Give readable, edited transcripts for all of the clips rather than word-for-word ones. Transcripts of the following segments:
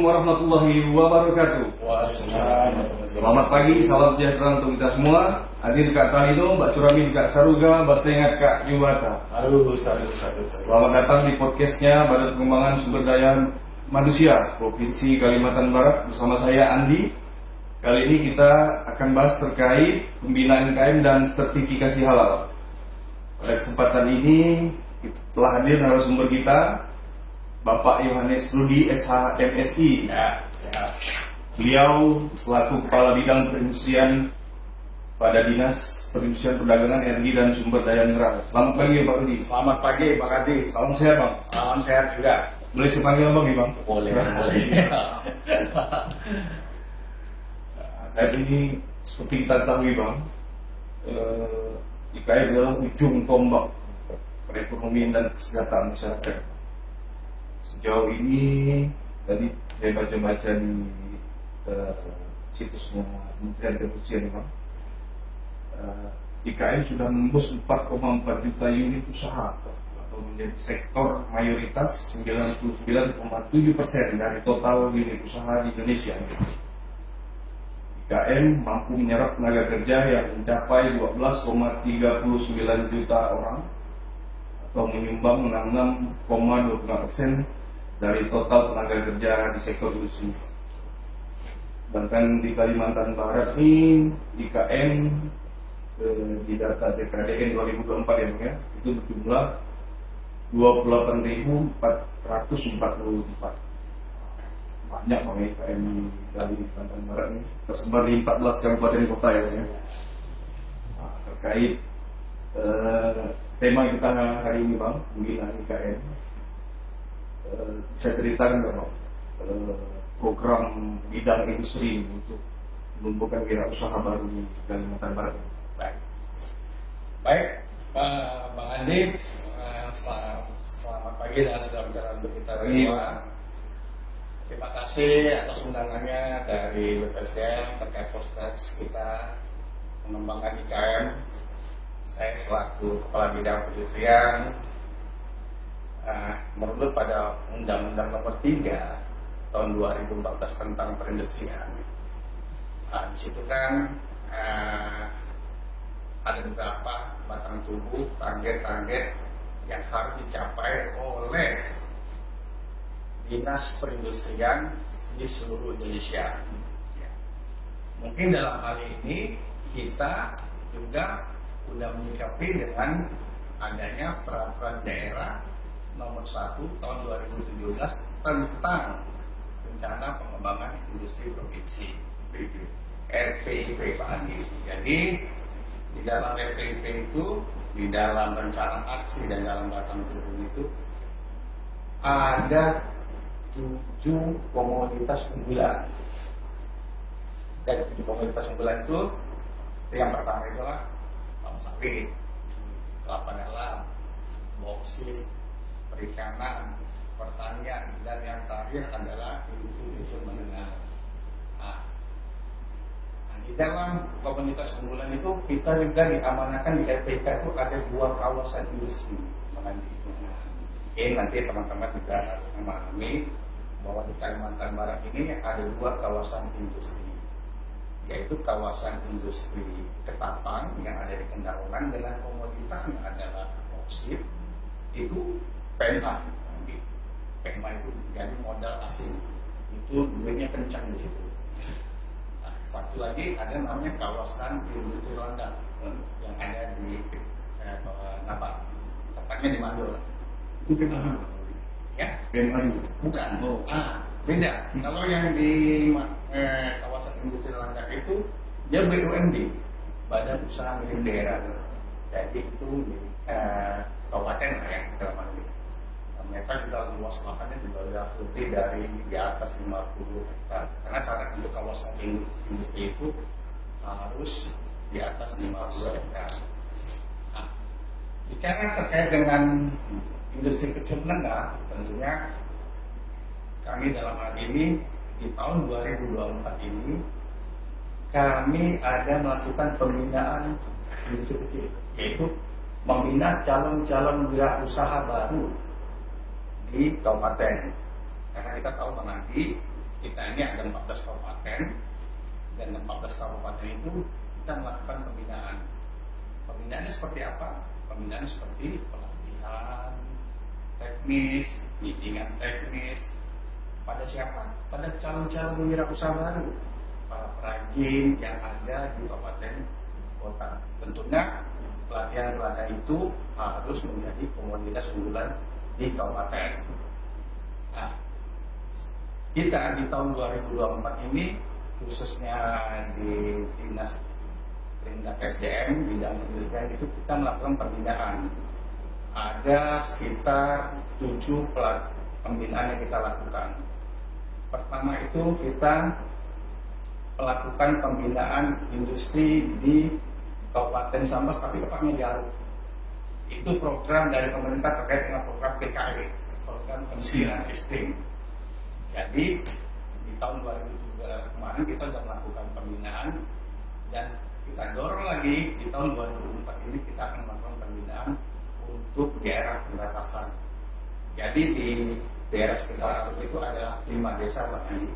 warahmatullahi wabarakatuh. Selamat pagi, salam sejahtera untuk kita semua. Hadir Kak Talino, Mbak Curamin, Kak Saruga, Mbak Sengat, Kak Yubata. Selamat datang di podcastnya Badan Pengembangan Sumber Daya Manusia Provinsi Kalimantan Barat bersama saya Andi. Kali ini kita akan bahas terkait pembinaan UMKM dan sertifikasi halal. Pada kesempatan ini telah hadir narasumber kita Bapak Yohanes Rudi SH MSI. Ya, sehat. Beliau selaku Kepala Bidang Perindustrian pada Dinas Perindustrian Perdagangan Energi dan Sumber Daya Mineral. Selamat pagi Pak Rudi. Selamat pagi Pak Adi. Salam sehat Bang. Salam sehat juga. Boleh saya panggil Bang ya Bang? Boleh. Saat ini seperti kita ketahui Bang, IKM adalah ujung tombak perekonomian dan kesejahteraan masyarakat. Sejauh ini tadi saya baca-baca di situsnya Kementerian Perindustrian Bang, IKM sudah menembus 4,4 juta unit usaha atau menjadi sektor mayoritas 99,7% dari total unit usaha di Indonesia. IKM mampu menyerap tenaga kerja yang mencapai 12,39 juta orang atau menyumbang 66,25% dari total tenaga kerja di sektor industri. Bahkan di Kalimantan Barat ini IKM di data BKDN 2024 ya, itu berjumlah 28.444. Banyak Bang IKM di Kalimantan Barat ini, tersebar di 14 kabupaten kota ya. Nah, terkait tema kita hari ini Bang, pembinaan IKM. Saya ceritakan Bang, program bidang industri untuk menumbuhkan wirausaha baru di Kalimantan Barat. Baik, Bang Andi, selamat pagi dan sejahtera untuk kita semua. Terima kasih atas undangannya dari BPSDM terkait podcast kita mengembangkan IKM. Saya selaku Kepala Bidang Perindustrian menurut pada Undang-Undang Nomor 3 Tahun 2014 tentang perindustrian. Di situ kan ada beberapa batang tubuh target-target yang harus dicapai oleh Dinas Perindustrian di seluruh Indonesia. Mungkin dalam hal ini kita juga sudah menyikapi dengan adanya peraturan daerah nomor 1 tahun 2017 tentang rencana pengembangan industri provinsi RPIP Pak Andi. Jadi di dalam RPIP itu, di dalam rencana aksi dan dalam batang tubuh itu ada 7 komoditas unggulan. Dan 7 komoditas unggulan itu yang pertama adalah palm sawit, kelapa dalam, boksit, perikanan, pertanian, dan yang terakhir adalah industri menengah. Di dalam komunitas unggulan itu kita juga diamanahkan di RPK itu ada 2 kawasan industri. Mungkin nanti teman-teman juga harus memahami bahwa di Kalimantan Barat ini ada 2 kawasan industri, yaitu kawasan industri Ketapang yang ada di Kendarawan dengan komoditasnya adalah boksit, itu PMA. PMA itu jadi modal asing, itu duitnya kencang di situ. Nah, satu lagi ada namanya kawasan industri Landang yang ada di Napa, tepatnya di Mandor. Itu PMA. Ya? PMA itu? Bukan. Beda. Kalau yang di kawasan industri Landang itu dia BUMD, Badan Usaha Milik Daerah. Jadi itu di kabupaten ya, dalam ini. Mereka juga luas lahannya juga sudah lebih dari di atas 50 hektar. Karena syarat untuk kawasan industri itu harus di atas 50 hektar. Nah, bicara terkait dengan industri kecil menengah, tentunya kami dalam hal ini di tahun 2024 ini kami ada melakukan pembinaan industri kecil, yaitu membina calon-calon wirausaha baru di kabupaten. Karena kita tahu nanti kita ini ada 14 kabupaten, dan 14 kabupaten itu kita melakukan pembinaan. Pembinaannya seperti apa? Pembinaannya seperti pelatihan teknis, bimbingan teknis. Pada siapa? Pada calon-calon wirausaha baru, para perajin yang ada di kabupaten kota. Tentunya pelatihan-pelatihan itu harus menjadi komoditas unggulan di kabupaten. Nah, kita di tahun 2024 ini, khususnya di Dinas Perindak SDM bidang perindustrian itu, kita melakukan pembinaan. Ada sekitar 7 pembinaan yang kita lakukan. Pertama itu kita melakukan pembinaan industri di Kabupaten Sambas, tapi tepatnya Garut. Itu program dari pemerintah terkait dengan program PKE, program pensiunan ekstrim. Jadi di tahun 2003 kemarin kita sudah melakukan pembinaan, dan kita dorong lagi di tahun 2004 ini kita akan melakukan pembinaan untuk daerah perbatasan. Jadi di daerah sekitar Garut itu ada 5 desa, Pak Andi.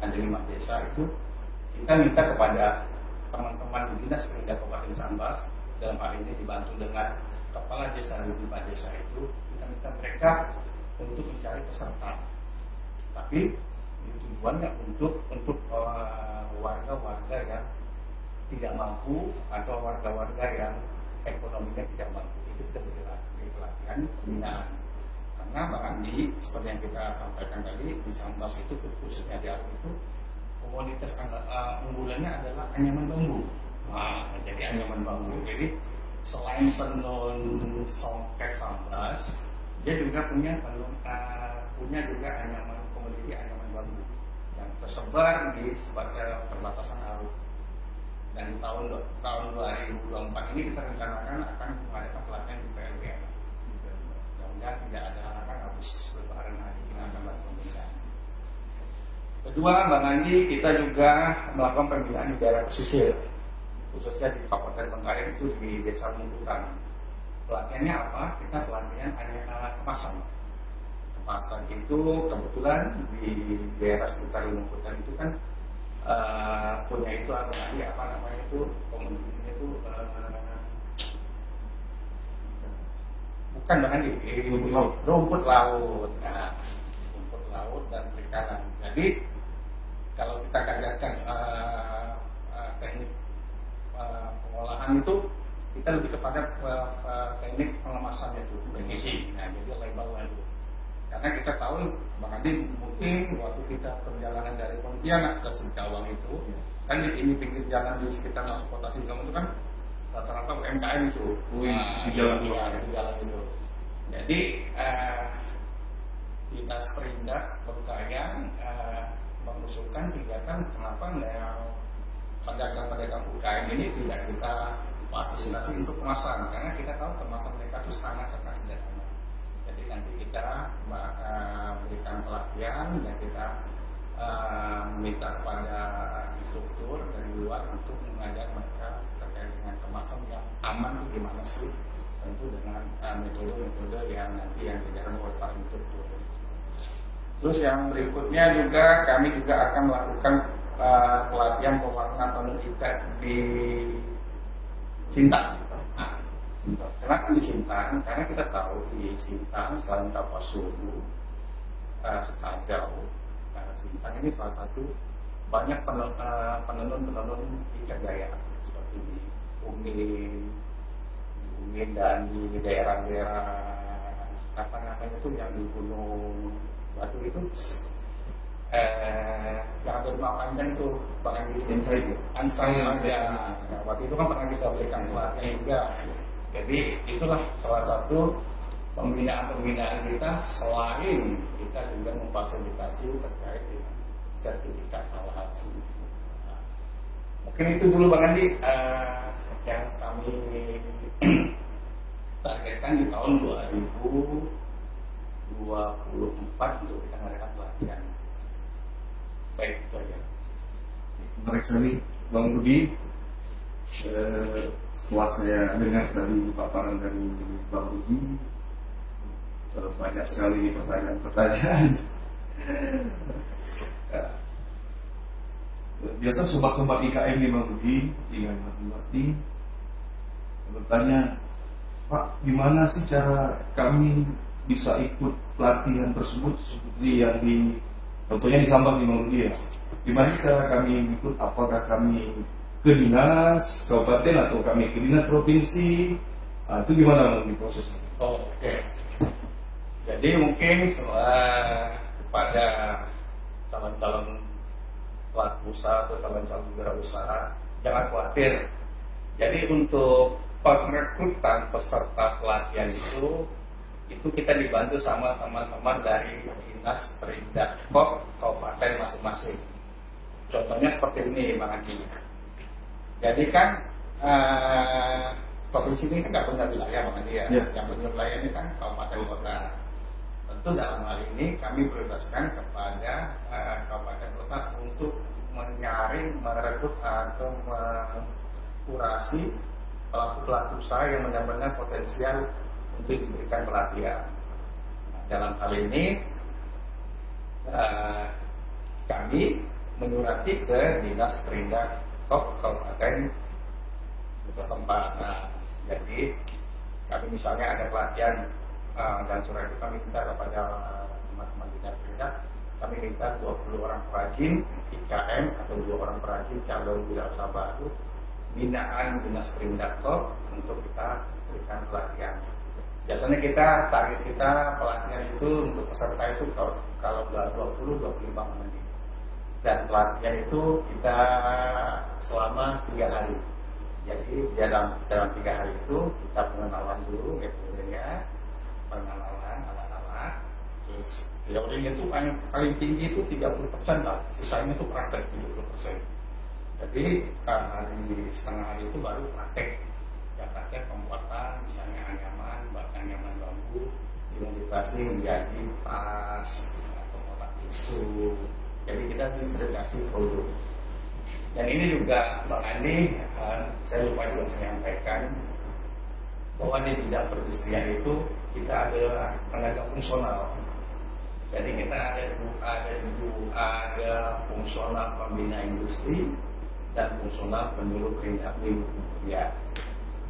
Ada 5 desa itu kita minta kepada teman-teman di Dinas Perindak Kabupaten Sambas, dalam hal ini dibantu dengan kepala desa di 5 desa itu, kita minta mereka untuk mencari peserta. Tapi tujuannya untuk warga-warga yang tidak mampu atau warga-warga yang ekonominya tidak mampu. Itu kita beri pelatihan pembinaan. Karena Bang Andi, seperti yang kita sampaikan tadi, di Sambas itu khususnya di Garut itu komoditas unggulannya adalah anyaman bambu. Nah, jadi anyaman bambu. Jadi selain tenun songket Sambas, dia juga punya juga anyaman komoditi anyaman bambu yang tersebar di perbatasan Garut. Dan di tahun 2024 ini kita rencanakan akan mengadakan pelatihan di PLBM. Mudah-mudahan tidak ada halangan habis lebaran hari kita akan melakukan pembinaan. Kedua, Bang Andi, kita juga melakukan pembinaan di daerah pesisir, khususnya di Kabupaten Bengkayang itu di Desa Mundukan. Pelatihannya apa? Kita pelatihan hanya kemasan. Kemasan itu kebetulan di daerah sekitar Lumputan itu kan punya itu apa namanya itu komoditinya itu bukan bahkan di rumput laut. Nah, rumput laut dan perikanan. Jadi kalau kita kaitkan teknik pengolahan itu, kita lebih kepada teknik pengemasannya itu, packaging. Nah, jadi labelnya itu. Karena kita tahu, Bang Adi, mungkin waktu kita perjalanan dari Pontianak ke Singkawang itu, kan di pinggir jalan di sekitar masuk kota Singkawang itu kan rata-rata UMKM itu. Di jalan itu. Jadi Dinas Perindak Bengkayang mengusulkan kegiatan kenapa pedagang-pedagang UKM ini tidak kita fasilitasi untuk kemasan, karena kita tahu kemasan mereka itu sangat-sangat sederhana. Jadi nanti kita berikan pelatihan dan kita meminta kepada instruktur dari luar untuk mengajar mereka terkait dengan kemasan yang aman itu gimana sih, tentu dengan metode-metode yang nanti yang diajarkan oleh para instruktur. Terus yang berikutnya juga kami juga akan melakukan pelatihan pewarna tenun ikat di Sintang. Nah, kenapa di Sintang? Karena kita tahu di Sintang selain Tapasubu, Sekadau, Sintang ini salah satu banyak penenun ikat gaya seperti di Umin dan di daerah-daerah apa namanya itu yang di Gunung Batu itu yang ada rumah panjang itu bahkan di Ansai ya. Nah, waktu itu kan pernah kita berikan pelatihan juga. Jadi itulah salah satu pembinaan kita, selain kita juga memfasilitasi terkait dengan sertifikat halal. Nah, mungkin itu dulu Bang Andi yang kami targetkan di tahun 2024 untuk kita mengadakan pelatihan. Baik, itu aja. Menarik sekali, Bang Budi. Setelah saya dengar dari paparan dari Bang Budi, banyak sekali pertanyaan-pertanyaan. biasa sobat-sobat IKM di Maluku dengan Bupati bertanya, Pak, gimana sih cara kami bisa ikut pelatihan tersebut seperti yang contohnya di Sambas di Maluku ya? Gimana cara kami ikut? Apakah kami ke dinas kabupaten atau kami ke dinas provinsi? Itu gimana di prosesnya? Oke. Jadi mungkin kepada calon-calon pelaku usaha atau calon-calon wirausaha jangan khawatir. Jadi untuk perekrutan peserta pelatihan itu kita dibantu sama teman-teman dari dinas Perindakop kabupaten masing-masing. Contohnya seperti ini, Bang Andi. Jadi kan provinsi ini kan nggak punya wilayah, Bang Andi ya. Yang punya wilayah ini kan kabupaten kota. Tentu dalam hal ini kami prioritaskan kepada kabupaten kota untuk menyaring, merekrut atau mengkurasi pelaku-pelaku usaha yang benar-benar potensial untuk diberikan pelatihan. Nah, dalam hal ini kami menyurati ke Dinas Perindakop Kabupaten setempat. Nah, jadi kami misalnya ada pelatihan dan surat itu kami minta kepada teman-teman Dinas Perindak, kami minta 20 orang perajin IKM atau 2 orang perajin calon wirausaha baru binaan Dinas Perindakop untuk kita berikan pelatihan. Biasanya target kita pelatihan itu untuk peserta itu kalau udah 20-25 menit. Dan pelatihan itu kita selama 3 hari. Jadi dalam 3 hari itu kita pengenalan dulu metodenya, pengenalan alat-alat, terus teorinya itu paling tinggi itu 30% lah, sisanya itu praktek 70%. Jadi setengah hari itu baru praktek. Ya praktek pembuatan misalnya anyaman bambu dimodifikasi menjadi tas atau kotak tisu. Jadi kita disertifikasi produk. Dan ini juga Bang Andi, saya lupa juga menyampaikan bahwa di bidang perindustrian itu kita ada tenaga fungsional. Jadi kita ada fungsional pembina industri dan fungsional penyuluh perindak ya.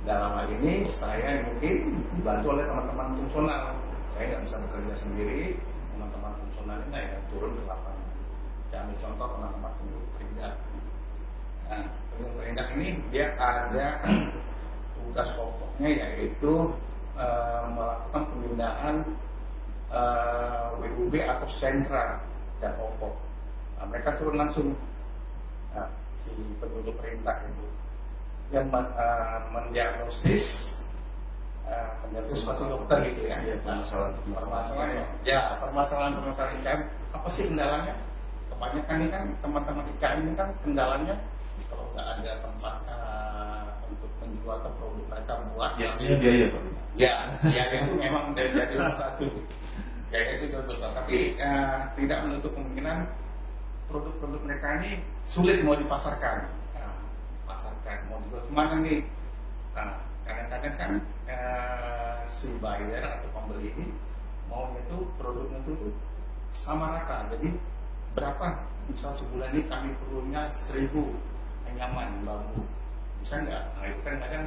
Dalam hal ini saya mungkin dibantu oleh teman-teman fungsional. Saya nggak bisa bekerja sendiri, teman-teman fungsional ini yang turun ke lapangan. Saya ambil contoh teman-teman penyuluh perindak. Nah, penyuluh perindak ini dia ada tugas pokoknya yaitu melakukan pembinaan WUB atau sentra dan OVO. Nah, mereka turun langsung. Nah, si penyuluh perindak itu yang mendiagnosis suatu dokter gitu ya, permasalahan IKM apa sih kendalanya? Kebanyakan ini kan teman-teman IKM ini kan kendalanya kalau nggak ada tempat untuk menjual atau produk mereka buat biaya Pak. Ya itu memang jadi salah satu kayak itu contoh, tapi tidak menutup kemungkinan produk-produk mereka ini sulit mau dipasarkan. Mau dijual kemana nih? Nah, kadang-kadang kan si buyer atau pembeli ini mau itu produknya itu sama rata. Jadi berapa? Misal sebulan ini kami perlunya 1000 anyaman bambu. Bisa nggak? Nah itu kan kadang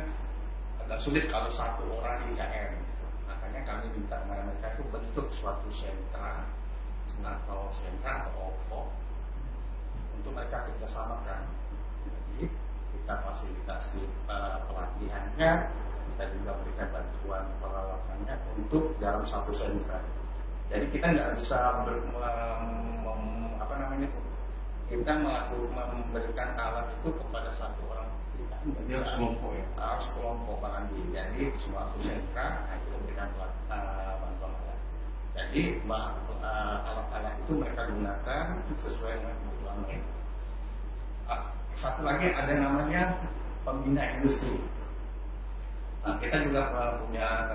agak sulit kalau satu orang di IKM. Makanya kami minta mereka itu bentuk suatu sentra atau OVO untuk mereka kerjasamakan. Jadi kita fasilitasi pelatihannya, kita juga berikan bantuan peralatannya untuk dalam satu sentra. Jadi kita nggak bisa kita memberikan alat itu kepada satu orang. Ini harus kelompok ya? Harus kelompok Bang Andi. Jadi suatu sentra kita berikan bantuan alat. Jadi alat-alat itu mereka gunakan sesuai dengan kebutuhan mereka. Satu lagi ada namanya pembina industri. Nah, kita juga punya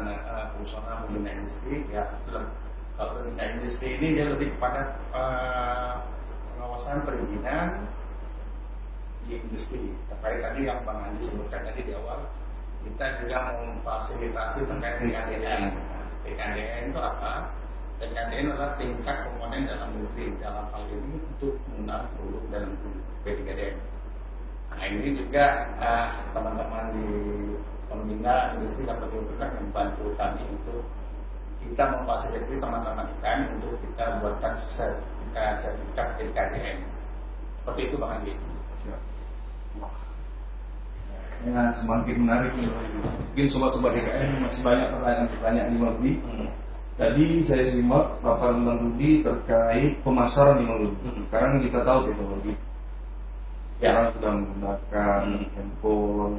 fungsional pembina industri. Ya, kalau pembina industri ini dia lebih kepada pengawasan perizinan di industri. Terkait tadi yang Bang Andi sebutkan tadi di awal, kita juga memfasilitasi terkait PKDN. PKDN itu apa? TKDN adalah tingkat komponen dalam negeri, dalam hal ini untuk menggunakan produk dalam negeri P3DN. Nah ini juga teman-teman di pembina industri dapat juga membantu kami untuk kita memfasilitasi teman-teman IKM untuk kita buatkan sertifikat TKDN. Seperti itu Bang Andi. Ya, semakin menarik nih. Mungkin sobat-sobat DKM masih banyak pertanyaan-pertanyaan di Bang Rudi. Tadi saya simak paparan Bang Rudi terkait pemasaran di Bang Rudi. Sekarang kita tahu teknologi. Sekarang sudah menggunakan handphone.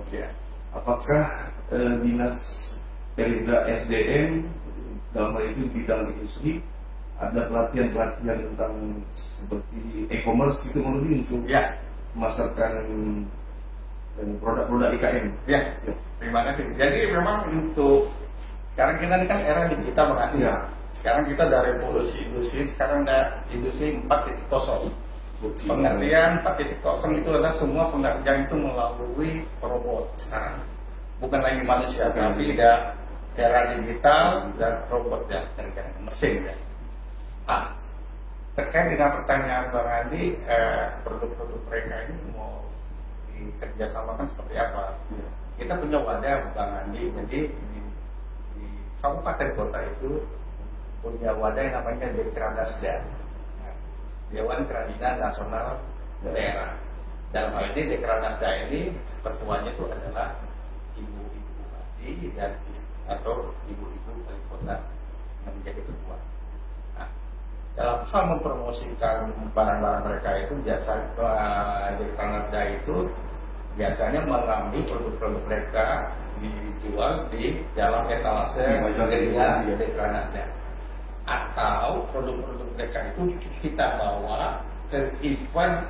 Apakah dinas Perda SDM dalam hal itu bidang industri ada pelatihan-pelatihan tentang seperti e-commerce itu Bang Rudi untuk memasarkan produk-produk IKM. Ya, terima kasih. Jadi memang untuk sekarang kita ini kan era digital Bang Andi. Sekarang kita dari revolusi industri, sekarang ada industri 4.0. Pengertian 4.0 itu adalah semua pengerjaan itu melalui robot sekarang. Bukan lagi manusia, tapi ada era digital dan robot dan mesin ya. Terkait dengan pertanyaan Bang Andi, produk-produk mereka ini mau kerjasamakan seperti apa? Kita punya wadah Bang Andi, jadi di kabupaten kota itu punya wadah yang namanya Dekranasda, Dewan Kerajinan Nasional Daerah. Dalam hal ini Dekranasda ini ketuanya itu adalah ibu-ibu bupati dan atau ibu-ibu wali kota yang menjadi ketua. Dalam hal mempromosikan barang-barang mereka itu biasa Dekranasda itu biasanya mengambil produk-produk mereka dijual di dalam etalase Dekranasda, atau produk-produk mereka itu kita bawa ke event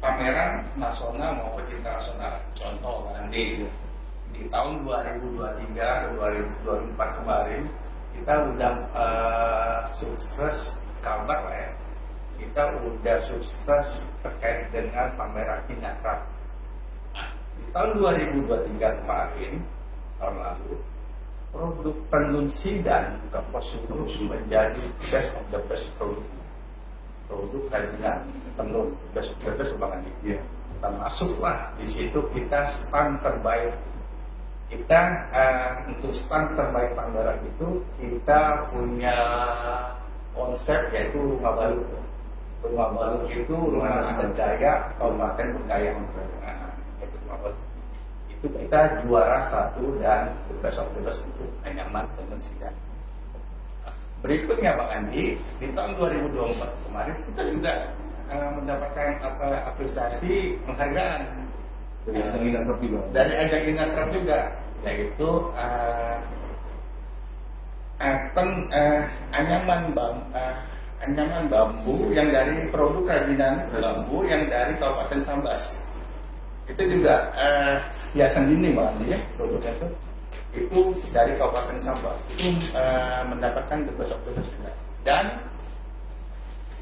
pameran nasional maupun internasional. Contoh nanti di tahun 2023 2024 kemarin kita udah sukses kabar lah ya. Kita udah sukses terkait dengan pameran Inakraf. Di tahun 2023 kemarin, tahun lalu, produk tenun sidan Kampus Sulu menjadi best of the best produk kerajinan tenun best of the best Bang Andi. Termasuklah di situ kita stand terbaik. Kita untuk stand terbaik pameran itu kita punya konsep yaitu rumah baru. Rumah baru itu rumah adat Dayak Kabupaten Bengkayang. Itu kita juara 1 dan bebas untuk Anyaman Tenun Sidan. Berikutnya Bang Andi, di tahun 2024 kemarin kita juga mendapatkan apresiasi penghargaan dari ajang Inakraf juga, yaitu anyaman bambu yang dari produk kerajinan bambu yang dari Kabupaten Sambas. Itu juga hiasan dinding Bang Andi ya, produknya itu dari Kabupaten Sambas. Itu mendapatkan bebas juga. Dan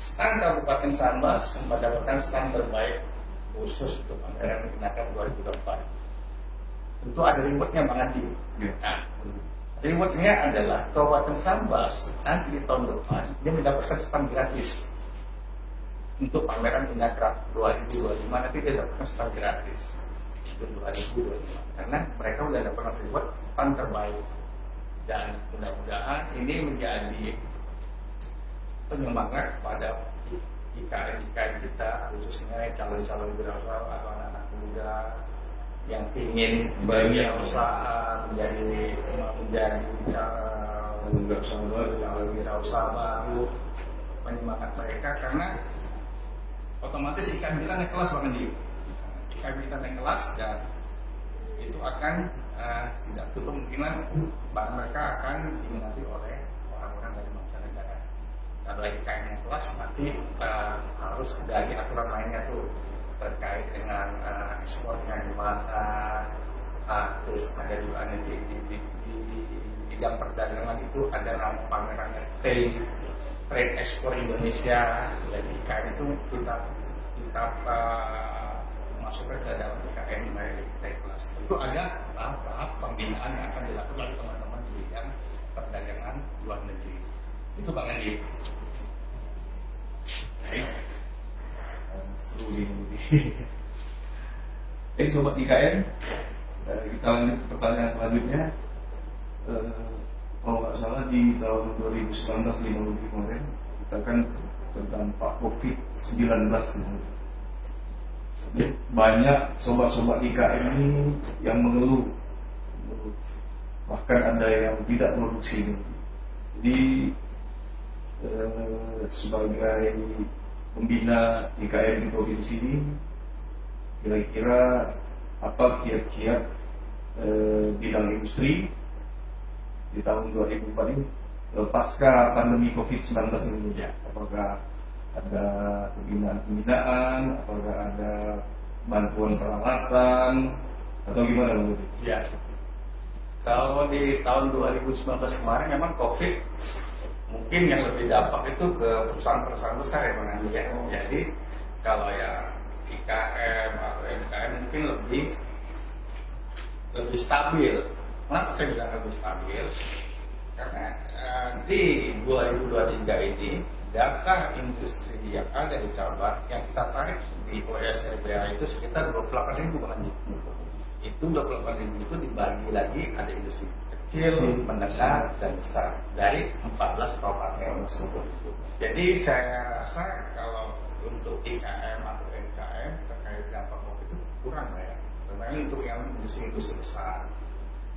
stand Kabupaten Sambas mendapatkan stand terbaik khusus untuk pameran Inakraf 2024. Tentu ada rewardnya Bang Andi. Nah, rewardnya adalah Kabupaten Sambas nanti di tahun depan dia mendapatkan stand gratis untuk pameran Inakraf 2025. Nanti dia dapatkan stand gratis untuk 2025 karena mereka sudah dapat reward stand terbaik, dan mudah-mudahan ini menjadi penyemangat pada IKM kita, khususnya calon-calon wirausaha atau anak-anak muda yang ingin berwirausaha menjadi wirausaha baru, menyemangat mereka karena otomatis IKM kita naik kelas Bang Andi. IKM kita naik kelas dan itu akan tidak tutup kemungkinan bahkan mereka akan diminati oleh orang-orang dari mancanegara. Kalau IKM naik kelas berarti harus dari aturan lainnya tuh terkait dengan ekspornya gimana, terus ada juga di bidang perdagangan itu ada nama pamerannya Trade Export Indonesia. Jadi IKM itu kita masukkan ke dalam IKM dari kelas. Itu ada tahap pembinaan yang akan dilakukan oleh teman-teman di bidang perdagangan luar negeri. Itu Bang Andi. Seru ini. Sobat IKN, kita lanjut ke pertanyaan selanjutnya. Kalau nggak salah di tahun 2019 lebih kemarin kita kan terdampak COVID-19. Banyak sobat-sobat IKN ini yang mengeluh, bahkan ada yang tidak produksi. Jadi sebagai pembina IKN di provinsi ini, kira-kira apa kiat-kiat bidang industri di tahun 2004 ini pasca pandemi COVID-19 ini? Ya, apakah ada pembinaan, apakah ada bantuan peralatan, atau gimana Bang? Ya, kalau di tahun 2019 kemarin memang COVID mungkin yang lebih dampak itu ke perusahaan-perusahaan besar ya Bang Andi ya. Jadi kalau yang IKM atau MKM mungkin lebih stabil. Kenapa saya bilang lebih stabil? Karena di 2023 ini data industri yang ada di Kalbar yang kita tarik di OESRBA itu sekitar 28.000 Bang Andi. Itu 28.000 itu dibagi lagi ada industri kecil, menengah, dan besar dari 14 kabupaten. Jadi saya rasa kalau untuk IKM atau MKM terkait dampak COVID itu kurang ya. Terutama untuk yang industri besar.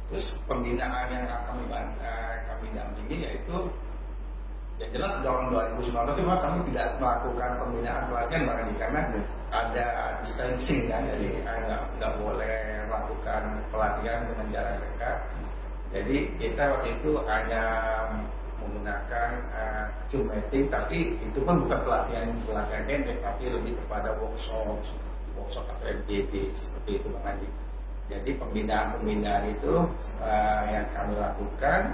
Terus pembinaan yang kami dampingi yaitu ya jelas tahun 2019 itu kami tidak melakukan pembinaan pelatihan Bang Andi karena ada distancing kan, jadi nggak boleh melakukan pelatihan dengan jarak dekat. Jadi kita waktu itu hanya menggunakan Zoom meeting, tapi itu pun bukan pelatihan pendek, tapi lebih kepada workshop atau MJD seperti itu Bang Andi. Jadi pembinaan itu yang kami lakukan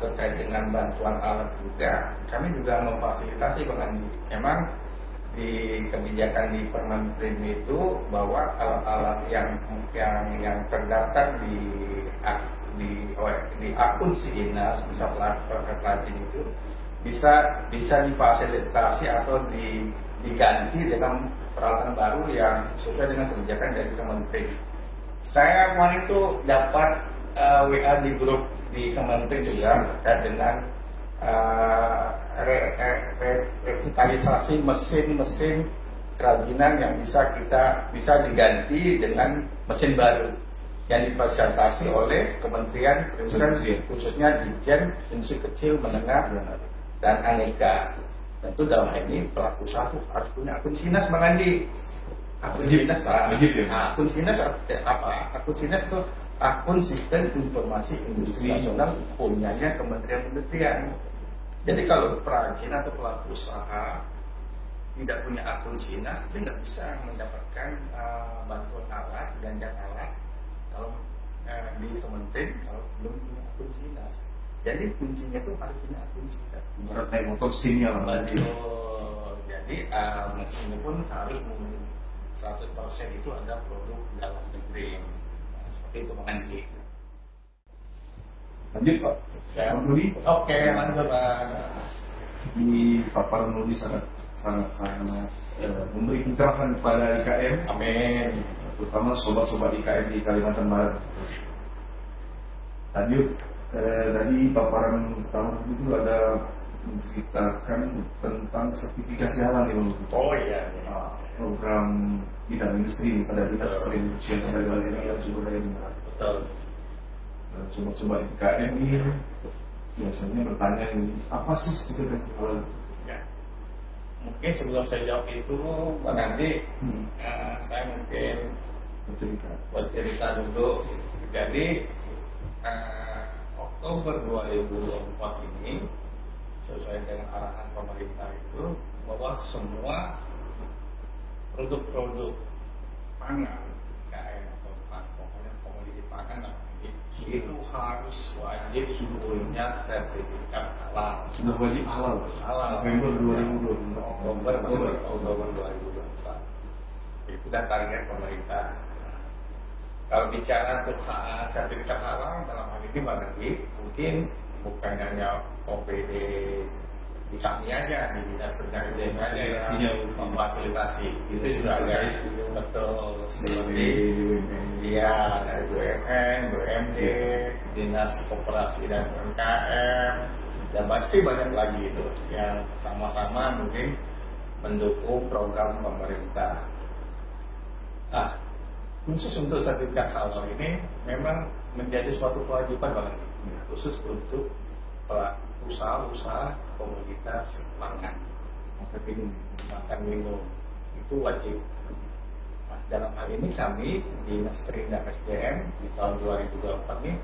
terkait dengan bantuan alat juga, kami juga memfasilitasi Bang Andi. Memang di kebijakan di Permenprin itu bahwa alat-alat yang terdaftar di akun SINAS bisa pelatihan itu bisa difasilitasi atau diganti dengan peralatan baru yang sesuai dengan kebijakan dari Kementerian. Saya kemarin itu dapat WA di grup di Kementerian juga terkait dengan revitalisasi mesin-mesin kerajinan yang bisa diganti dengan mesin baru yang difasilitasi oleh Kementerian Perindustrian, khususnya Ditjen Industri Kecil, Menengah, dan Aneka. Tentu dalam hal ini pelaku usaha harus punya akun SINAS Bang Andi. Akun SINAS akun SINAS apa? Akun SINAS itu akun Sistem Informasi Industri Nasional punyanya Kementerian Perindustrian. Jadi kalau perajin atau pelaku usaha tidak punya akun SINAS, dia nggak bisa mendapatkan bantuan alat, belanja alat kalau di Kementerian kalau belum punya akun SINAS. Jadi kuncinya itu harus punya akun SINAS. Berarti motor SIM-nya Betul. Jadi mesinnya pun harus 100% itu ada produk dalam negeri. Seperti itu Bang Andi. Lanjut Pak. Oke, lanjut Pak. Di paparan Nuri sangat memberi pencerahan kepada IKM. Amin. Terutama sobat-sobat IKM di Kalimantan Barat. Lanjut, tadi paparan pertama itu ada menceritakan tentang sertifikasi halal nih Bang. Oh iya. Program bidang industri pada dinas perindustrian perdagangan dan sumber daya mineral. Betul. Sobat-sobat IKM ini biasanya bertanya ini apa sih sertifikasi halal? Ya. Mungkin sebelum saya jawab itu Bang Andi, saya mungkin bercerita dulu. Jadi Oktober 2024 ini sesuai dengan arahan pemerintah itu bahwa semua produk-produk pangan KM atau pokoknya komoditi pangan itu harus wajib punya sertifikat halal. Sudah wajib halal. November 2024. Oktober 2024. Itu kan target pemerintah. Kalau bicara untuk sertifikat halal dalam hal ini Bang Andi, mungkin bukan hanya OPD di kami aja, di dinas pendidikan aja yang memfasilitasi. Itu juga ada betul seperti dia dari BUMN, BUMD, dinas koperasi dan UMKM, dan pasti banyak lagi itu yang sama-sama mungkin mendukung program pemerintah. Nah, khusus untuk sertifikat halal ini memang menjadi suatu kewajiban banget, khusus untuk usaha-usaha komoditas pangan, makan minum itu wajib. Nah, dalam hal ini kami Dinas Perindak SDM di tahun 2024 ini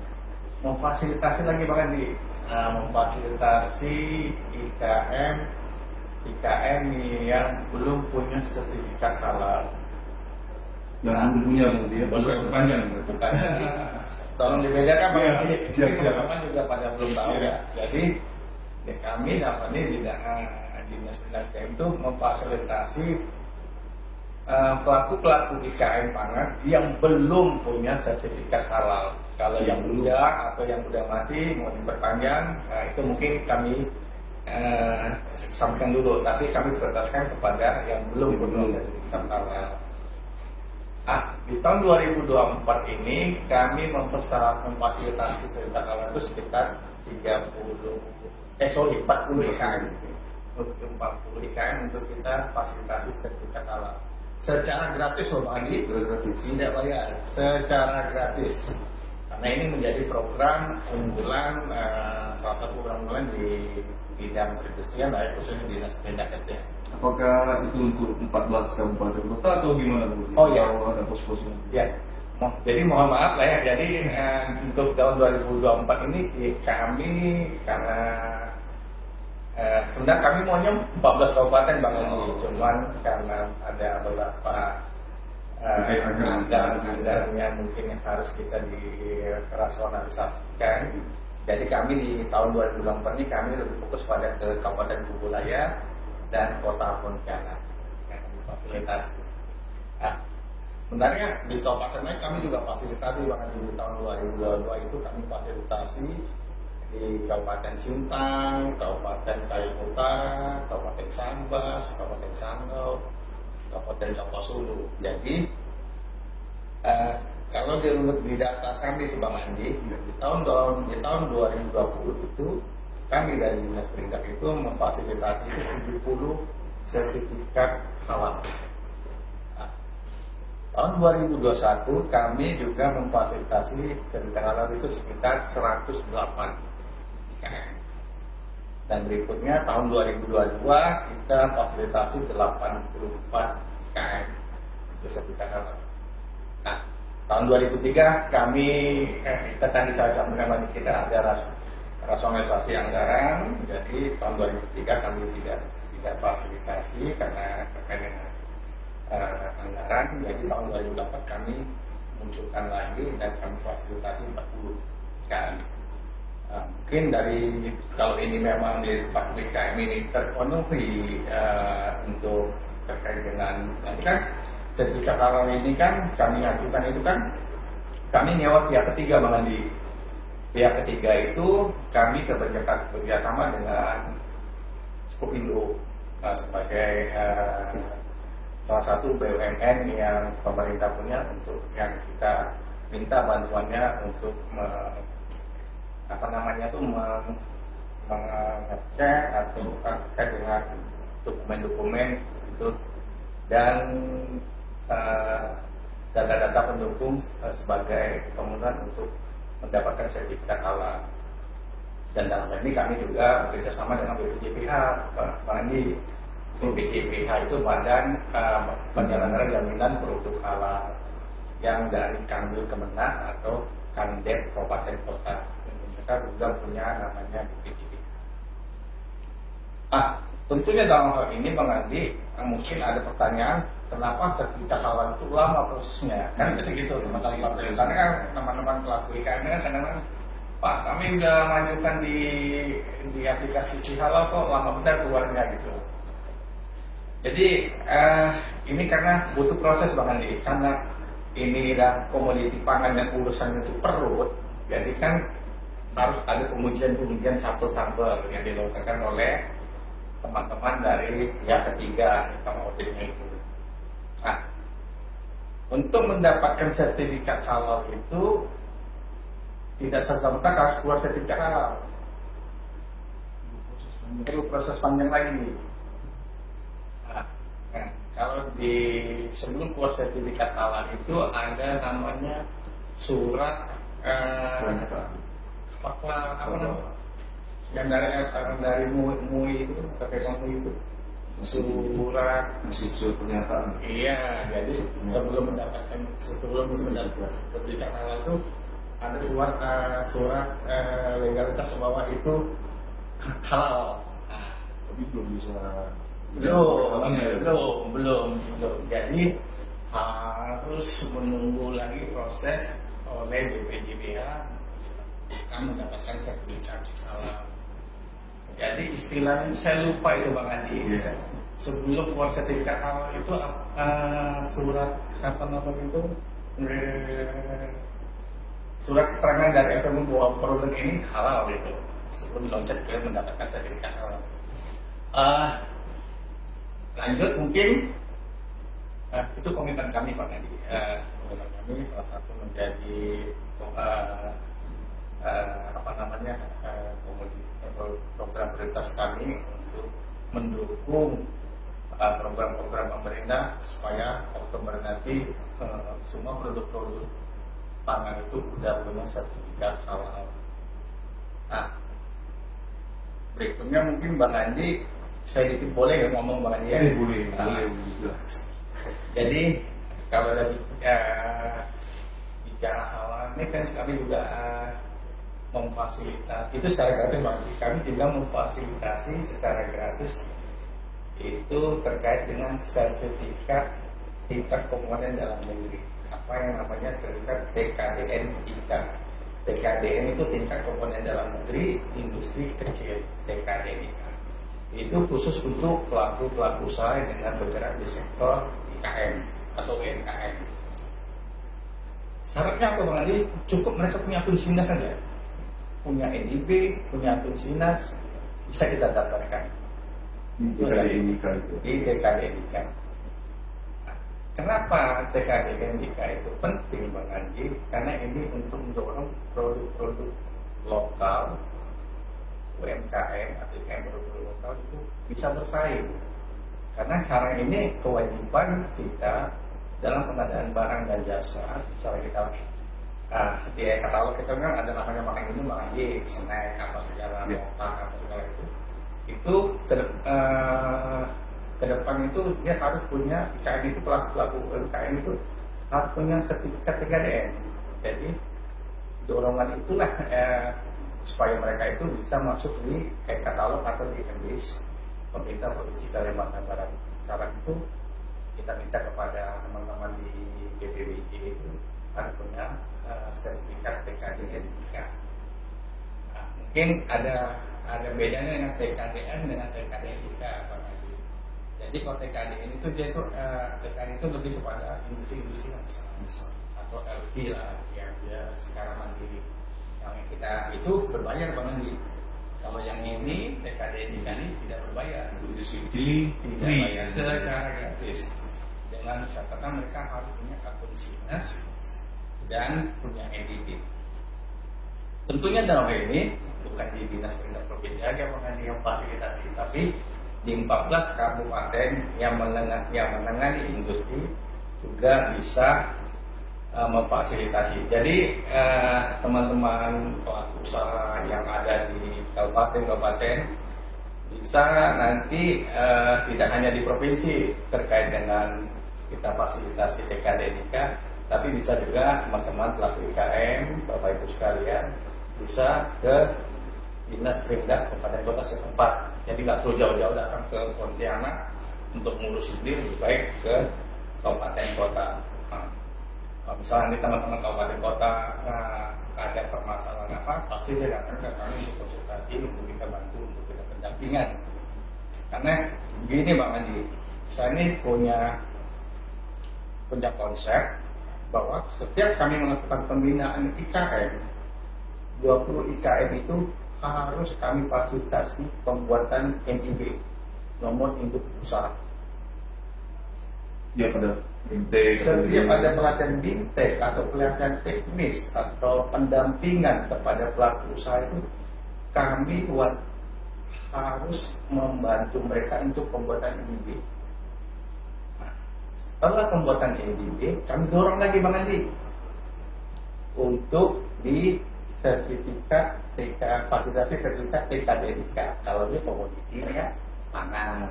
memfasilitasi lagi bahkan memfasilitasi IKM yang belum punya sertifikat halal. Yang punya dia belum panjang. Bukan. Tolong dibedakan Pak. Teman-teman juga pada belum tahu ya. Jadi kami dapat ini Dinas Pendidikan itu memfasilitasi pelaku-pelaku IKM pangan yang belum punya sertifikat halal. Kalau yang udah atau yang udah mati mau diperpanjang, itu mungkin kami sampaikan dulu. Tapi kami prioritaskan kepada yang belum punya sertifikat halal. Di tahun 2024 ini kami memfasilitasi sertifikat halal itu sekitar 40 IKM. 40 IKM untuk kita fasilitasi sertifikat halal. Secara gratis loh Pak Andi, tidak bayar, secara gratis. Karena ini menjadi program unggulan, salah satu program unggulan di bidang perindustrian, khususnya Dinas Pendidikan SDM. Apakah itu untuk 14 kabupaten kota atau gimana Bu? Oh ya, ada pos-posnya. Ya. Jadi mohon maaf lah ya. Jadi untuk tahun 2024 ini kami karena sebenarnya kami maunya 14 kabupaten Bang Andi, cuman karena ada beberapa anggarannya mungkin yang harus kita dirasionalisasikan. Jadi kami di tahun 2024 ini kami lebih fokus pada ke Kabupaten Kubulaya dan Kota Pontianak yang fasilitasi. Sebenarnya di kabupaten lain kami juga fasilitasi, bahkan di tahun 2022 itu kami fasilitasi di Kabupaten Sintang, Kabupaten Kayong Utara, Kabupaten Sambas, Kabupaten Sanggau, Kabupaten Campasulu. Jadi kalau di data kami itu Bang Andi, di tahun 2020 itu kami dari Dinas Perindak itu memfasilitasi 70 sertifikat halal. Tahun 2021 kami juga memfasilitasi sertifikat halal itu sekitar 108 IKM. Dan berikutnya tahun 2022 kita fasilitasi 84 IKM itu sertifikat halal. Nah, tahun 2003 kami kita tadi saya sampaikan lagi kita ada rasionalisasi anggaran. Jadi tahun 2003 kami tidak fasilitasi karena terkait dengan anggaran. Jadi tahun 2004 kami munculkan lagi dan kami fasilitasi 40 IKM. Mungkin dari kalau ini memang di 40 IKM ini terpenuhi untuk terkait dengan nanti kan sertifikat halal ini kan kami ajukan itu kan kami nyewa pihak ketiga Bang Andi. Pihak ketiga itu kami bekerjasama dengan Skupindo sebagai salah satu BUMN yang pemerintah punya untuk yang kita minta bantuannya untuk mengecek atau terkait dengan dokumen-dokumen itu dan data-data pendukung sebagai kemudian untuk mendapatkan sertifikat halal. Dan dalam hal ini kami juga bekerjasama dengan BPJPH, Bang Andi. BPJPH itu Badan Penyelenggara Jaminan Produk Halal yang dari Kanwil Kemenang atau Kandep Kabupaten Kota. Mereka juga punya namanya BPJPH. Tentunya dalam hal ini Bang Andi mungkin ada pertanyaan, kenapa sertifikat halal itu lama prosesnya? Kan bisa gitu teman-teman. Karena kan teman-teman pelaku IKM kan kadang-kadang Pak, kami udah lanjutkan di aplikasi si halal kok lama benar keluarnya gitu. Jadi ini karena butuh proses Bang Andi, karena ini dan komoditi pangan yang urusannya itu perut, jadi kan harus ada pengujian sampel-sampel yang dilakukan oleh teman-teman dari pihak ketiga sama auditnya itu. Nah, untuk mendapatkan sertifikat halal itu tidak serta-merta harus keluar sertifikat halal. Perlu proses panjang lagi. Nah, kalau di sebelum keluar sertifikat halal itu ada namanya surat fatwa apa namanya? Yang dari MUI itu, KPK itu surat pernyataan. Iya, jadi sebelum mendapatkan sertifikat halal itu ada surat legalitas bahwa itu halal. Nah, Tapi belum bisa. Belum. Jadi harus menunggu lagi proses oleh BPJBH akan mendapatkan sertifikat halal. Jadi istilahnya saya lupa itu Bang Andi. Sebelum keluar sertifikat halal itu surat apa namanya itu surat keterangan dari FMU bahwa produk ini halal gitu. Sebelum loncat ke mendapatkan sertifikat halal. Lanjut mungkin itu komitmen kami Pak Andi. Komitmen kami salah satu menjadi program prioritas kami untuk mendukung program-program pemerintah supaya Oktober nanti semua produk-produk pangan itu sudah punya sertifikat halal. Nah, berikutnya mungkin Bang Andi, saya dikit boleh nggak ngomong Bang Andi ya? Boleh. Jadi kalau tadi bicara halal ini kan kami juga memfasilitasi itu secara gratis Bang. Kami juga memfasilitasi secara gratis itu terkait dengan sertifikat tingkat komponen dalam negeri. Apa yang namanya sertifikat TKDN-IK. TKDN itu tingkat komponen dalam negeri industri kecil, TKDN-IK. Itu khusus untuk pelaku-pelaku usaha yang bergerak di sektor IKM atau UMKM. Syaratnya apa Bang Andi? Cukup mereka punya akun SINAS saja. Punya NIB, punya akun SINAS, bisa kita daftarkan. Di TKDN-IK. Nah, kenapa TKDN-IK itu penting Bang Andi? Karena ini untuk mendorong produk-produk lokal, UMKM atau UMKM produk lokal itu bisa bersaing. Karena sekarang ini kewajiban kita dalam pengadaan barang dan jasa, misalnya kita di katalog kita kan ada namanya makan ini, makan Y, snack apa segala, apa segala itu ke depan itu dia harus punya IKN itu pelaku UMKM itu harus punya sertifikat TKDN. Jadi dorongan itulah supaya mereka itu bisa masuk di katalog atau di MBIS pemerintah Provinsi Kalimantan Barat. Syarat itu kita minta kepada teman-teman di BPWJ itu harus punya sertifikat TKDN-IK. Nah, mungkin ada bedanya dengan TKDN dengan TKDN-IK Pak Haji. Jadi kalau TKDN itu dia itu TKDN itu lebih kepada industri-industri yang besar atau LV lah yang dia secara mandiri. Yang kita itu berbayar Bang Haji. Kalau yang ini TKDN-IK ini tidak berbayar. Industri tidak bayar secara gratis. Dengan catatan mereka harus punya akun SINAS dan punya NIB. Tentunya dalam hal ini bukan di Dinas Pendidikan Provinsi saja yang fasilitasi, tapi di 14 kabupaten yang menangani industri juga bisa memfasilitasi. Jadi teman-teman pelaku usaha yang ada di kabupaten-kabupaten bisa nanti tidak hanya di provinsi terkait dengan kita fasilitasi TKDN-IK, tapi bisa juga teman-teman pelaku IKM, Bapak Ibu sekalian bisa ke Dinas Perindak Kabupaten Kota setempat. Jadi nggak perlu jauh-jauh datang ke Pontianak untuk ngurus sendiri, lebih baik ke kabupaten kota. Nah, misalnya di teman-teman kabupaten kota ada permasalahan apa, pasti dia datang ke kami untuk konsultasi, untuk kita bantu, untuk kita pendampingan. Karena begini Bang Andi, saya ini punya konsep bahwa setiap kami melakukan pembinaan IKM 20 IKM itu harus kami fasilitasi pembuatan NIB, nomor induk usaha. Ya pada bintek. Setiap ada pelatihan bintek atau pelatihan teknis atau pendampingan kepada pelaku usaha itu, kami harus membantu mereka untuk pembuatan NIB. Setelah pembuatan NIB, kami dorong lagi Bang Andi untuk di sertifikat fasilitasi sertifikat TKDNIK. Kalau dia komoditinya pangan,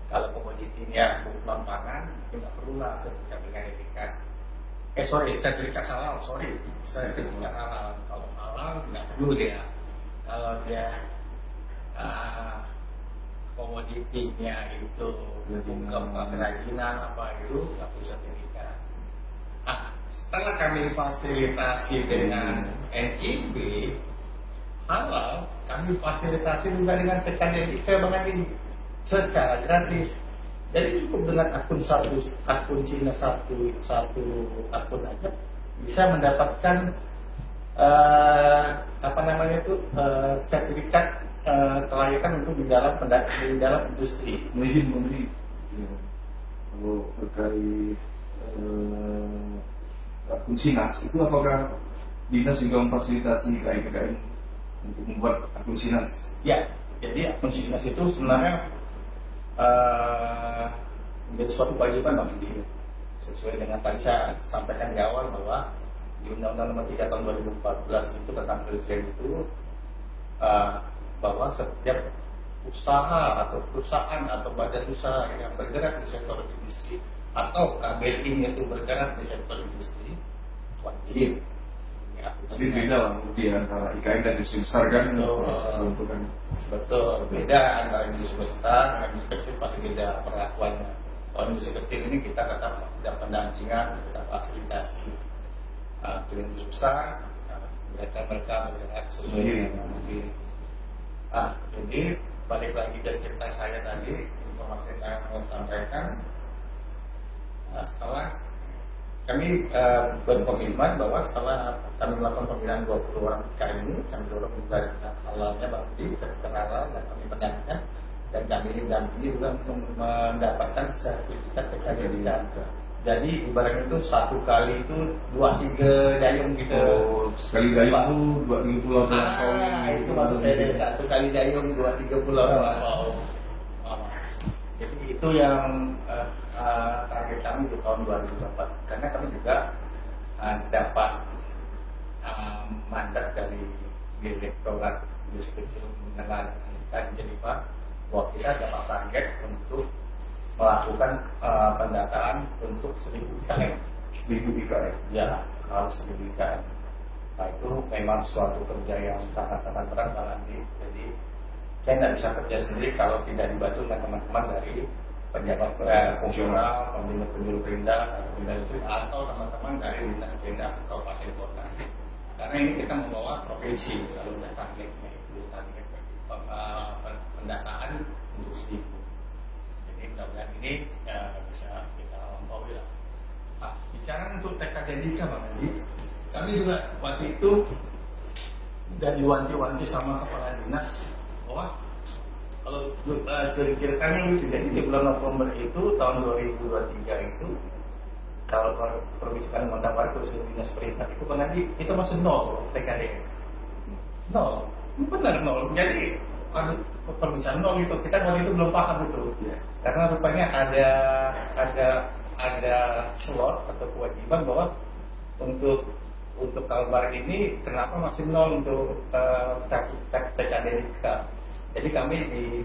kalau komoditinya bukan pangan, tidak perlu lah sertifikat TKDNIK. Sertifikat halal, sertifikat halal. Kalau halal nggak perlu dia. Kalau dia komoditinya itu bukan kerajinan apa itu nggak perlu sertifikat. Setelah kami fasilitasi dengan NIB halal, kami fasilitasi juga dengan TKDNIK Bang Andi secara gratis. Jadi cukup dengan akun Cina satu akun aja bisa mendapatkan sertifikat kelayakan untuk di dalam industri. Mungkin kalau terkait akun Sinas itu apakah dinas juga memfasilitasi KKN untuk membuat akun Sinas? Ya, jadi akun Sinas itu sebenarnya menjadi suatu kewajiban Bang Andi, sesuai dengan tadi saya sampaikan di awal bahwa di Undang-Undang Nomor 3 Tahun 2014 itu tentang presiden itu bahwa setiap usaha atau perusahaan atau badan usaha yang bergerak di sektor industri atau KBLI itu bergerak di sektor industri wajib. Jadi beda lah di antara IKM dan industri besar kan? Betul, beda antara industri besar dan industri kecil pasti beda perlakuannya. Kalau industri kecil ini kita tetap ada pendampingan, kita fasilitasi. Untuk industri besar, mereka bergerak sesuai dengan mungkin. Jadi balik lagi dari cerita saya tadi, informasi yang saya mau sampaikan. Setelah kami berkomitmen bahwa setelah kami melakukan pembinaan 20 orang IKM ini, kami dorong juga halalnya berarti sertifikat halal dan kami pendampingan dan kami dampingi juga untuk mendapatkan sertifikat TKDNIK. Jadi ibaratnya itu satu kali itu 2-3 dayung gitu. Sekali dayung itu 2-3 pulau. Itu maksud saya dari satu kali dayung 2-3 pulau. Jadi itu yang target kami di tahun 2024. Karena kami juga dapat mandat dari Direktorat Industri Kecil Menengah dan jadi Pak, bahwa kita dapat target untuk melakukan pendataan untuk 1000 IKM. 1000 IKM? Ya, harus 1000 IKM. Nah itu memang suatu kerja yang sangat-sangat berat Bang Andi. Jadi saya tidak bisa kerja sendiri kalau tidak dibantu dengan teman-teman dari penjabat fungsional, pembina Perindah, pembina industri atau teman-teman dari dinas Perindah Kabupaten Kota. Karena ini kita membawa provinsi, lalu targetnya itu target pendataan untuk 1000. Mudah-mudahan ini bisa kita lampaui lah. Bicara untuk TKDNIK Bang Andi, kami juga waktu itu dan diwanti-wanti sama kepala dinas bahwa kalau kira-kira itu jadi di bulan November itu tahun 2023 itu kalau permisalkan Undang Warga Dinas Perintah itu Bang Andi itu masih 0 TKDN. 0, benar 0. Jadi permisalan 0 itu kita waktu itu belum paham itu. Karena rupanya ada slot atau kewajiban bahwa untuk Kalbar ini kenapa masih 0 untuk TKDNIK. Jadi kami di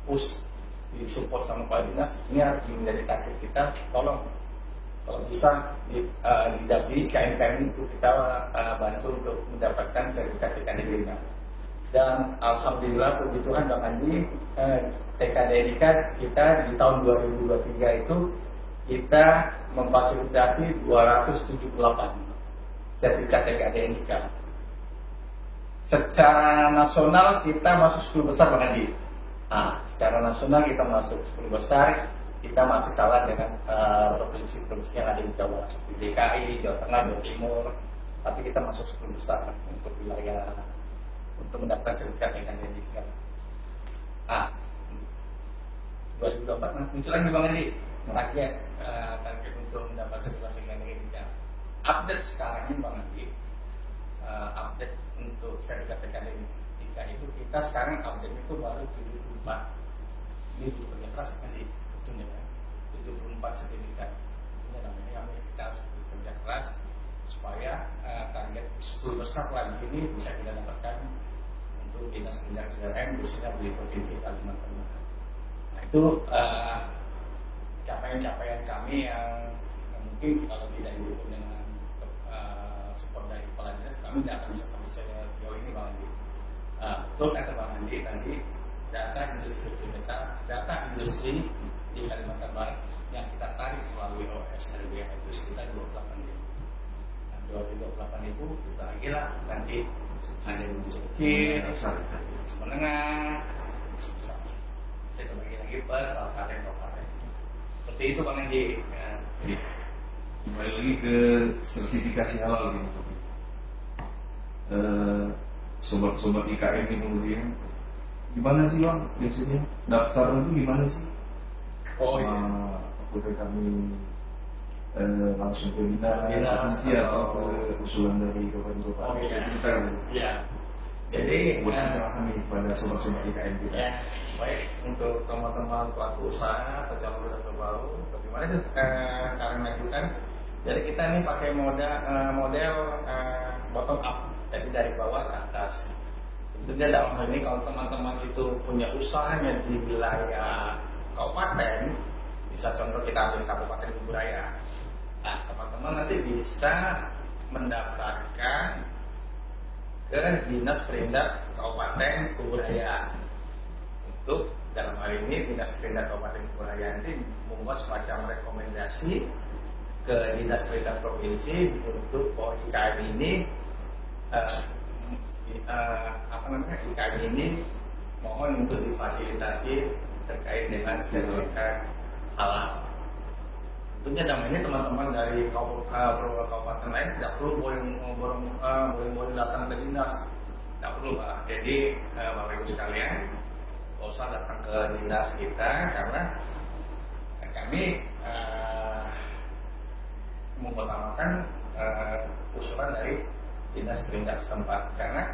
push, di support sama Pak Dinas, ini harus menjadi target kita. Tolong kalau bisa didampingi KM-KM itu kita bantu untuk mendapatkan sertifikat TKDNIK. Dan alhamdulillah puji Tuhan Bang Andi, TKDNIK kita di tahun 2023 itu kita memfasilitasi 278 sertifikat TKDNIK. Secara nasional kita masuk 10 besar Bang Andi. Secara nasional kita masuk 10 besar, kita masih kalah dengan provinsi-provinsi yang ada di Jawa, seperti DKI, Jawa Tengah, Jawa Timur, tapi kita masuk 10 besar untuk wilayah untuk mendapatkan sertifikat yang identifikan. 2024 muncul lagi Bang Andi target untuk mendapat sertifikat yang identifikan. Update sekarang ini Bang Andi, update untuk sertifikat identifikan itu kita sekarang update itu baru 74. Ini butuh kerja keras nanti tentunya kan 74 sertifikat. Ini namanya kita harus bekerja keras supaya target 10 besar lagi ini bisa kita dapatkan untuk dinas pendidikan SDM khususnya di provinsi Kalimantan Barat. Nah itu capaian-capaian kami yang mungkin kalau tidak didukung dengan support dari kepala dinas kami tidak akan bisa sampai sejauh ini Bang Andi. Betul kata Bang Andi tadi, data industri di Kalimantan Barat yang kita tarik melalui OSRB itu sekitar 28 ribu. Nah, 28 ribu kita lagi lah nanti ada yang kecil, menengah, besar. Kita bagi lagi per kabupaten. Seperti itu Bang Andi. Kembali lagi ke sertifikasi halal ini. Sobat-sobat IKM ini kemudian gimana sih Bang biasanya daftar itu gimana sih? Apakah kami langsung ke dinas atau ke usulan dari kabupaten? Iya. Jadi kami pada sobat-sobat IKM kita. Ya, baik untuk teman-teman pelaku usaha atau calon usaha baru, bagaimana sih cara mengajukan? Jadi kita ini pakai model bottom up, jadi dari bawah ke atas. Tentunya dalam hal ini kalau teman-teman itu punya usahanya di wilayah kabupaten, bisa contoh kita ambil Kabupaten Kuburaya. Nah, teman-teman nanti bisa mendaftarkan ke Dinas Perindak Kabupaten Kuburaya. Untuk dalam hal ini Dinas Perindak Kabupaten Kuburaya nanti membuat semacam rekomendasi ke Dinas Perindak Provinsi untuk IKM ini IKM ini mohon untuk difasilitasi terkait dengan sertifikat halal. Tentunya dalam ini teman-teman dari kabupaten lain tidak perlu boleh datang ke dinas, tidak perlu Pak. Jadi Bapak Ibu sekalian, tidak usah datang ke dinas kita karena kami mengutamakan usulan dari dinas perindak setempat karena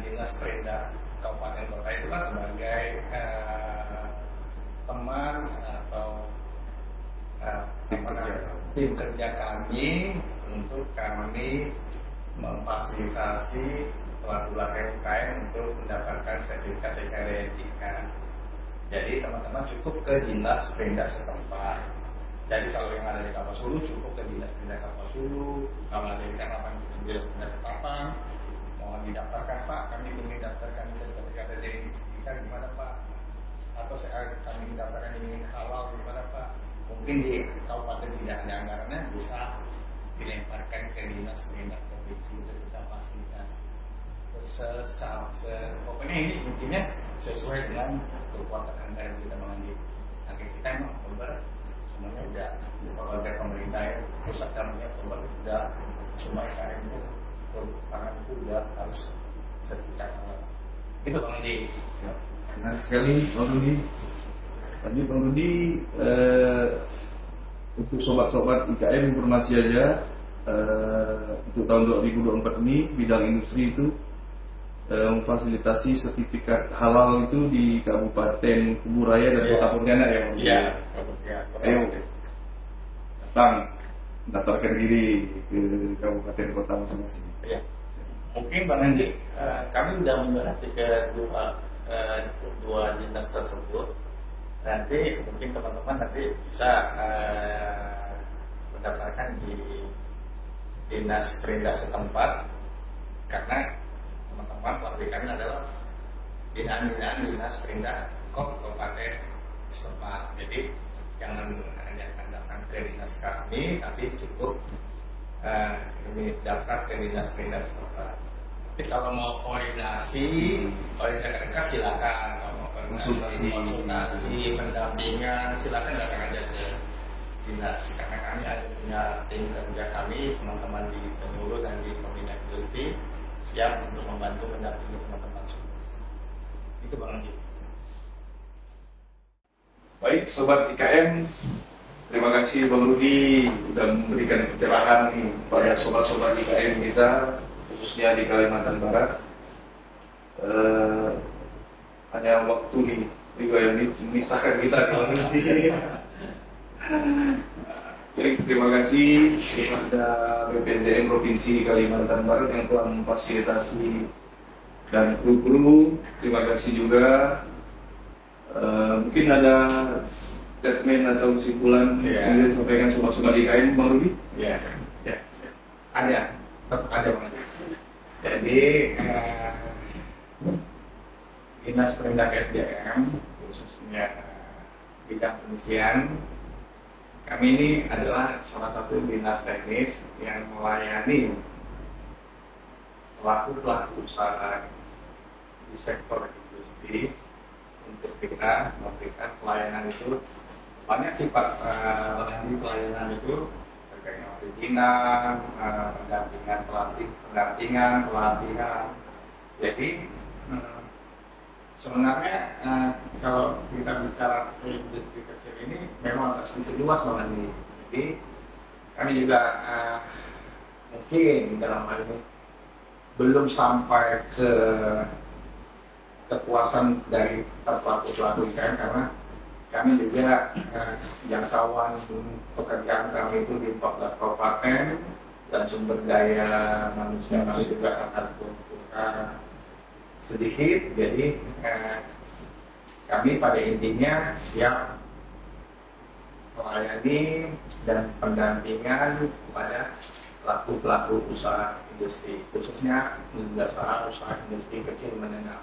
dinas perindak kabupaten kota itu kan sebagai teman atau tim kerja kami untuk kami memfasilitasi pelaku-pelaku UKM untuk mendapatkan sertifikat etika. Jadi teman-teman cukup ke dinas perindak setempat. Jadi kalau yang ada di Kapasulu cukup ke dinas perindak Kapasulu. Kalau ada di Kanapan dinas perindak Ketapang, mohon didaftarkan Pak. Kami ingin daftarkan sertifikat etika gimana Pak? Atau kami didaftarkan ini halal gimana Pak? Mungkin di kabupaten tidak ada anggarannya, bisa dilemparkan ke dinas perindak provinsi untuk kita fasilitasi. Pokoknya ini intinya sesuai dengan kekuatan anggaran kita mengambil. Akhir kita emang Oktober semuanya udah oleh pemerintah ya, pusat namanya Oktober udah semua IKM itu pangan itu udah harus sertifikat halal. Itu Bang Andi. Menarik sekali Bang Rudi. Tadi Bang Rudi untuk sobat-sobat IKM informasi aja untuk tahun 2024 ini bidang industri itu memfasilitasi sertifikat halal itu di Kabupaten Kuburaya dan Kota Pontianak ya Bang. Iya. Ayo datang daftarkan diri ke kabupaten kota masing-masing. Iya. Mungkin Bang Andi, kami sudah menyurati ke dua dinas tersebut. Nanti mungkin teman-teman nanti bisa mendaftarkan di dinas perindak setempat karena teman-teman pelatih kami adalah binaan-binaan dinas perindak kabupaten setempat. Jadi jangan datang ke dinas kami, tapi cukup ini daftar ke dinas perindak setempat. Tapi kalau mau koordinasi silakan. Kalau mau konsultasi, pendampingan, silakan datang aja ke dinas, karena kami ada punya tim kerja kami, teman-teman di Penulu dan di Pembina Industri siap untuk membantu mendampingi teman-teman semua. Itu Bang Andi. Baik, Sobat IKM, terima kasih Bang Rudi sudah memberikan pencerahan pada sobat-sobat IKM kita, khususnya di Kalimantan Barat. Hanya waktu nih juga yang memisahkan kita Bang Rudi. Baik, terima kasih kepada BPNDM Provinsi Kalimantan Barat yang telah memfasilitasi dan kru-kru. Terima kasih juga. Mungkin ada statement atau kesimpulan yang disampaikan sobat-sobat IKM, Bang Rudi? Ya, ada, tetap ada Bang. Jadi Dinas Perindak SDM khususnya bidang pengisian, kami ini adalah salah satu dinas teknis yang melayani pelaku-pelaku usaha di sektor industri untuk kita memberikan pelayanan itu. Banyak sifat pelayanan itu terkait dengan perizinan, pendampingan, pelatihan. Jadi sebenarnya kalau kita bicara industri kecil ini memang agak sedikit luas banget nih. Jadi kami juga mungkin dalam hal ini belum sampai ke kepuasan dari pelaku-pelaku IKM, karena kami juga jangkauan pekerjaan kami itu di 14 kabupaten dan sumber daya manusia kami juga sangat sedikit. Jadi kami pada intinya siap melayani dan pendampingan kepada pelaku-pelaku usaha industri, khususnya usaha industri kecil menengah.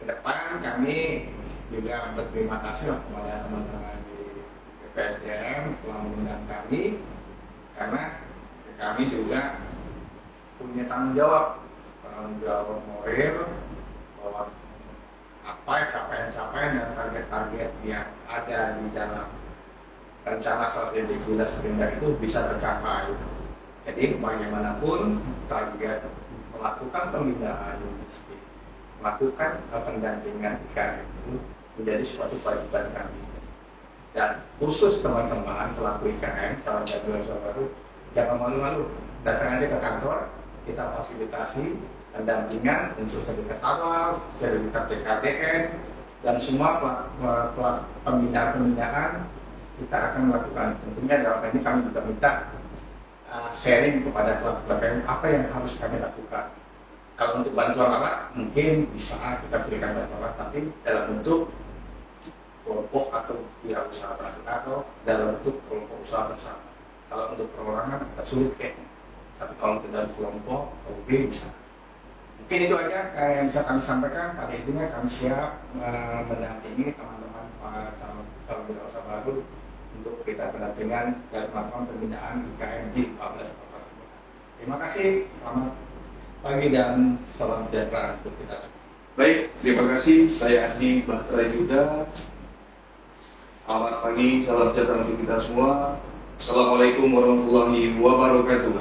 Ke depan kami juga berterima kasih kepada teman-teman di BPSDM telah mengundang kami, karena kami juga punya tanggung jawab moral bahwa apa capaian-capaian dan target-target yang ada di dalam rencana strategi Dinas Perindak itu bisa tercapai. Jadi bagaimanapun target melakukan pembinaan industri, melakukan pendampingan IKM itu menjadi suatu kewajiban kami. Dan khusus teman-teman pelaku IKM, calon jadwal usaha baru, jangan malu-malu, datang aja ke kantor, kita fasilitasi pendampingan untuk sertifikat awal, sertifikat PKDN, dan semua pembinaan kita akan melakukan. Tentunya dalam ini kami juga minta sharing kepada pelaku-pelaku apa yang harus kami lakukan. Kalau untuk bantuan alat mungkin bisa kita berikan bantuan alat, tapi dalam bentuk kelompok atau pihak usaha atau dalam bentuk kelompok usaha bersama. Kalau untuk perorangan agak sulit kayaknya, tapi kalau untuk dalam kelompok mungkin bisa. Mungkin itu aja yang bisa kami sampaikan. Pada intinya kami siap mendampingi teman-teman calon usaha baru untuk kita pendampingan dan melakukan pembinaan IKM di 14 kabupaten. Terima kasih, selamat pagi dan salam sejahtera untuk kita semua. Baik, terima kasih. Saya Andi Bahtera Yuda. Selamat pagi, salam sejahtera untuk kita semua. Assalamualaikum warahmatullahi wabarakatuh.